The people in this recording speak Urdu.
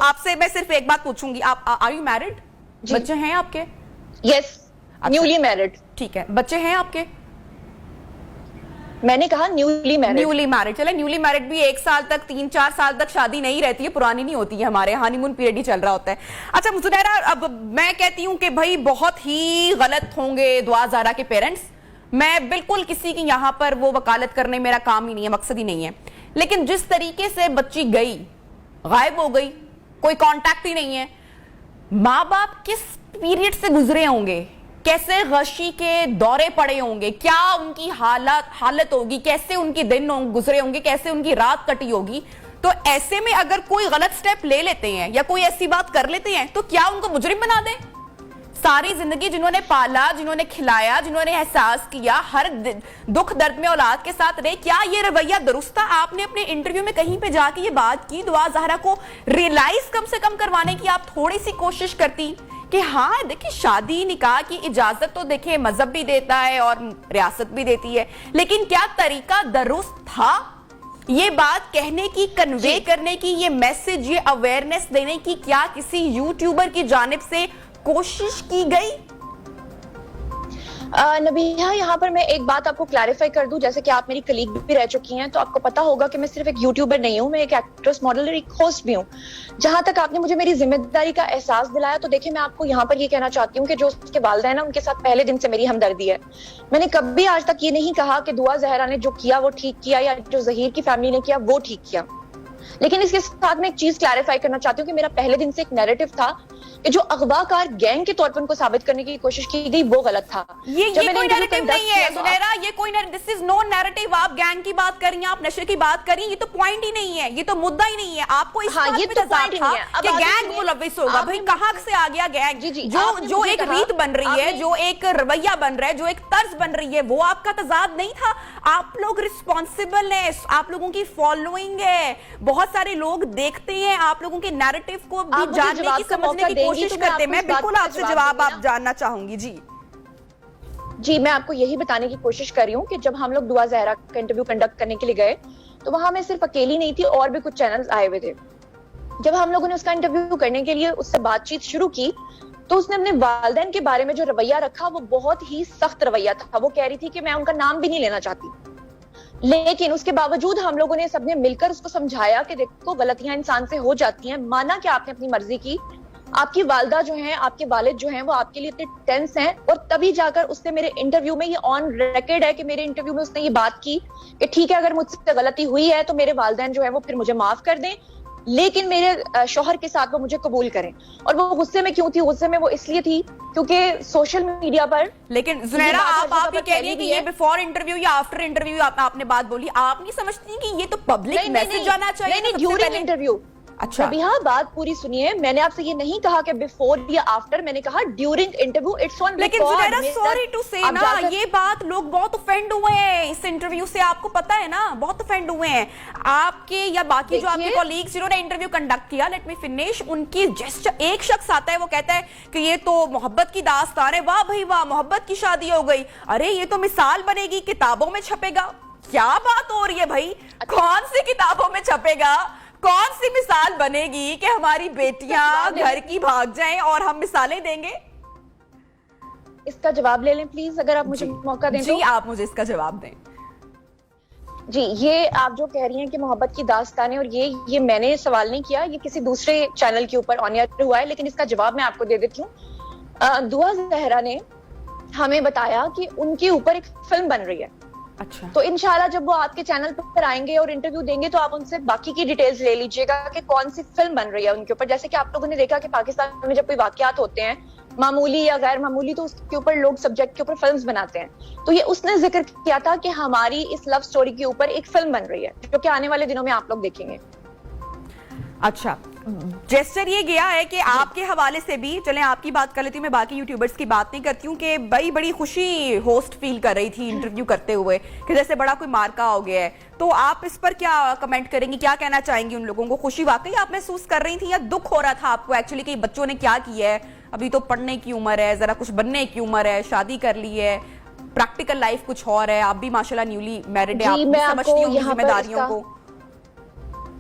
آپ سے میں صرف ایک بات پوچھوں گی, آپ آر یو میرڈ؟ بچے ہیں آپ کے؟ یس, نیولی میرڈ. ٹھیک ہے, بچے ہیں آپ کے؟ میں نے کہا نیولی میرڈ. نیولی میرڈ, چلے نیولی میرڈ بھی 1 سال تک 3-4 سال تک شادی نہیں رہتی ہے, پرانی نہیں ہوتی ہے, ہمارے ہانی مون پیریڈ ہی چل رہا ہوتا ہے. اچھا زنیرہ, اب میں کہتی ہوں کہ بھائی بہت ہی غلط ہوں گے دعا زہرا کے پیرنٹس, میں بالکل کسی کی یہاں پر وہ وکالت کرنے میرا کام ہی نہیں ہے, مقصد ہی نہیں ہے, لیکن جس طریقے سے بچی گئی, غائب ہو گئی, کوئی کانٹیکٹ ہی نہیں ہے, ماں باپ کس پیریڈ سے گزرے ہوں گے, کیسے غشی کے دورے پڑے ہوں گے, کیا ان کی حالت ہوگی, کیسے ان کی دن گزرے ہوں گے, کیسے ان کی رات کٹی ہوگی. تو ایسے میں اگر کوئی غلط سٹیپ لے لیتے ہیں یا کوئی ایسی بات کر لیتے ہیں تو کیا ان کو مجرم بنا دیں؟ ساری زندگی جنہوں نے پالا, جنہوں نے کھلایا, جنہوں نے احساس کیا, ہر دکھ درد میں اولاد کے ساتھ رہے, کیا یہ رویہ درست تھا؟ آپ نے اپنے انٹرویو میں کہیں پہ جا کے یہ بات کی, دعا زہرا کو ریئلائز کم سے کم کروانے کی آپ تھوڑی سی کوشش کرتی کہ ہاں دیکھیں شادی نکاح کی اجازت تو دیکھیں مذہب بھی دیتا ہے اور ریاست بھی دیتی ہے, لیکن کیا طریقہ درست تھا یہ بات کہنے کی, کنوے کرنے کی, یہ میسج, یہ اویئرنیس دینے کی, کیا کسی یوٹیوبر کی جانب سے کوشش کی گئی؟ نبیہہ, یہاں پر میں ایک بات آپ کو کلیریفائی کر دوں, جیسے کہ آپ میری کلیگ بھی رہ چکی ہیں تو آپ کو پتا ہوگا کہ میں صرف ایک یوٹیوبر نہیں ہوں, میں ایک ایکٹریس, ماڈل اور ایک ہوسٹ بھی ہوں. جہاں تک آپ نے مجھے میری ذمہ داری کا احساس دلایا تو دیکھیں میں آپ کو یہاں پر یہ کہنا چاہتی ہوں کہ جو اس کے والدین ہیں ان کے ساتھ پہلے دن سے میری ہمدردی ہے. میں نے کبھی آج تک یہ نہیں کہا کہ دعا زہرا نے جو کیا وہ ٹھیک کیا یا جو ظہیر کی فیملی نے کیا وہ ٹھیک کیا, لیکن اس کے ساتھ میں ایک چیز کلیریفائی کرنا چاہتی ہوں کہ میرا پہلے دن سے ایک نیریٹو تھا کہ جو اغوا کار گینگ کے طور پر ان کو ثابت کرنے کی کوشش کی گئی وہ غلط تھا. یہ کوئی نیریٹو نہیں ہے زنیرہ, یہ کوئی دس از نو نیریٹو. آپ گینگ کی بات کر رہی ہیں, آپ نشے کی بات کر رہی ہیں, یہ تو پوائنٹ ہی نہیں ہے, یہ تو مدعا ہی نہیں ہے. آپ کو اس بات پہ تضاد تھا کہ گینگ ملوث ہوگا, بھائی کہاں سے آ گیا گینگ؟ جو ایک ریت بن رہی ہے, جو ایک رویہ بن رہا ہے, جو ایک طرز بن رہی ہے, وہ آپ کا تضاد نہیں تھا. آپ لوگ ریسپانسبل ہیں, آپ لوگوں کی فالوئنگ ہے, بہت سارے لوگ دیکھتے ہیں, آپ لوگوں کے نیریٹو کو بھی جاننے کی, سمجھنے کی کوشش کرتے ہیں. میں بالکل آپ سے جواب آپ جاننا چاہوں گی. جی میں آپ کو یہی بتانے کی کوشش کر رہی ہوں کہ جب ہم لوگ دعا زہرا کا انٹرویو کنڈکٹ کرنے کے لیے گئے تو وہاں میں صرف اکیلی نہیں تھی, اور بھی کچھ چینلز آئے ہوئے تھے. جب ہم لوگوں نے اس کا انٹرویو کرنے کے لیے اس سے بات چیت شروع کی تو اس نے اپنے والدین کے بارے میں جو رویہ رکھا وہ بہت ہی سخت رویہ تھا. وہ کہہ رہی تھی کہ میں ان کا نام بھی نہیں لینا چاہتی, لیکن اس کے باوجود ہم لوگوں نے سب نے مل کر اس کو سمجھایا کہ دیکھو غلطیاں انسان سے ہو جاتی ہیں, مانا کہ آپ نے اپنی مرضی کی, آپ کی والدہ جو ہیں, آپ کے والد جو ہیں وہ آپ کے لیے اتنے ٹینس ہیں, اور تبھی جا کر اس نے میرے انٹرویو میں, یہ آن ریکارڈ ہے کہ میرے انٹرویو میں اس نے یہ بات کی کہ ٹھیک ہے اگر مجھ سے غلطی ہوئی ہے تو میرے والدین جو ہیں وہ پھر مجھے معاف کر دیں, لیکن میرے شوہر کے ساتھ وہ مجھے قبول کریں. اور وہ غصے میں کیوں تھی؟ غصے میں وہ اس لیے تھی کیونکہ سوشل میڈیا پر. لیکن زنیرہ آپ یہ کہہ رہی ہیں کہ یہ بیفور انٹرویو یا آفٹر انٹرویو آپ نے بات بولی, آپ نہیں سمجھتی کہ یہ تو پبلک میسج جانا چاہیے؟ نہیں, ڈیورنگ انٹرویو. اچھا نبیہہ بات پوری سنیے, میں نے آپ سے یہ نہیں کہا کہ بیفور یا آفٹر, میں نے کہا ڈیورنگ انٹرویو. اٹس آن لیکن زنیرہ سوری ٹو سے نا, یہ بات لوگ بہت افینڈ ہوئے ہیں اس انٹرویو سے, آپ کو پتا ہے نا, بہت افینڈ ہوئے ہیں آپ کے یا باقی جو آپ کے کولیگز جنہوں نے انٹرویو کنڈکٹ کیا. Let me finish. ان کی جسٹ ایک شخص آتا ہے, وہ کہتا ہے کہ یہ تو محبت کی داستان ہے, واہ بھائی واہ, محبت کی شادی ہو گئی, ارے یہ تو مثال بنے گی, کتابوں میں چھپے گا. کیا بات ہو رہی ہے بھائی, کون سی کتابوں میں چھپے گا, کون سی مثال بنے گی کہ ہماری بیٹیاں گھر کی بھاگ جائیں اور ہم مثالیں دیں گے؟ اس کا جواب لے لیں پلیز, اگر آپ مجھے موقع دیں. جی آپ مجھے اس کا جواب دیں. جی یہ آپ جو کہہ رہی ہیں کہ محبت کی داستان ہے, اور یہ میں نے سوال نہیں کیا, یہ کسی دوسرے چینل کے اوپر آن ایئر ہوا ہے, لیکن اس کا جواب میں آپ کو دے دیتی ہوں. دعا زہرا نے ہمیں بتایا کہ ان کے اوپر ایک فلم بن رہی ہے. اچھا, تو انشاءاللہ جب وہ آپ کے چینل پر آئیں گے اور انٹرویو دیں گے تو آپ ان سے باقی کی ڈیٹیلز لے لیجئے گا کہ کون سی فلم بن رہی ہے ان کے اوپر. جیسے کہ آپ لوگوں نے دیکھا کہ پاکستان میں جب کوئی واقعات ہوتے ہیں معمولی یا غیر معمولی تو اس کے اوپر لوگ سبجیکٹ کے اوپر فلمز بناتے ہیں. تو یہ اس نے ذکر کیا تھا کہ ہماری اس لو سٹوری کے اوپر ایک فلم بن رہی ہے جو کہ آنے والے دنوں میں آپ لوگ دیکھیں گے. اچھا, جیسٹر یہ گیا ہے کہ آپ کے حوالے سے بھی, چلیں آپ کی بات کر لیتی ہوں, میں باقی یوٹیوبرز کی بات نہیں کرتی ہوں, کہ بڑی خوشی ہوسٹ فیل کر رہی تھی انٹرویو کرتے ہوئے کہ جیسے بڑا کوئی مارکا ہو گیا ہے. تو آپ اس پر کیا کمنٹ کریں گی, کیا کہنا چاہیں گی ان لوگوں کو؟ خوشی واقعی آپ محسوس کر رہی تھی یا دکھ ہو رہا تھا آپ کو ایکچولی کہ بچوں نے کیا کیا ہے, ابھی تو پڑھنے کی عمر ہے, ذرا کچھ بننے کی عمر ہے, شادی کر لی ہے, پریکٹیکل لائف کچھ اور ہے, آپ بھی ماشاءاللہ نیولی میرڈ ہے, آپ بھی سمجھتی ہوں ذمہ داریوں کو.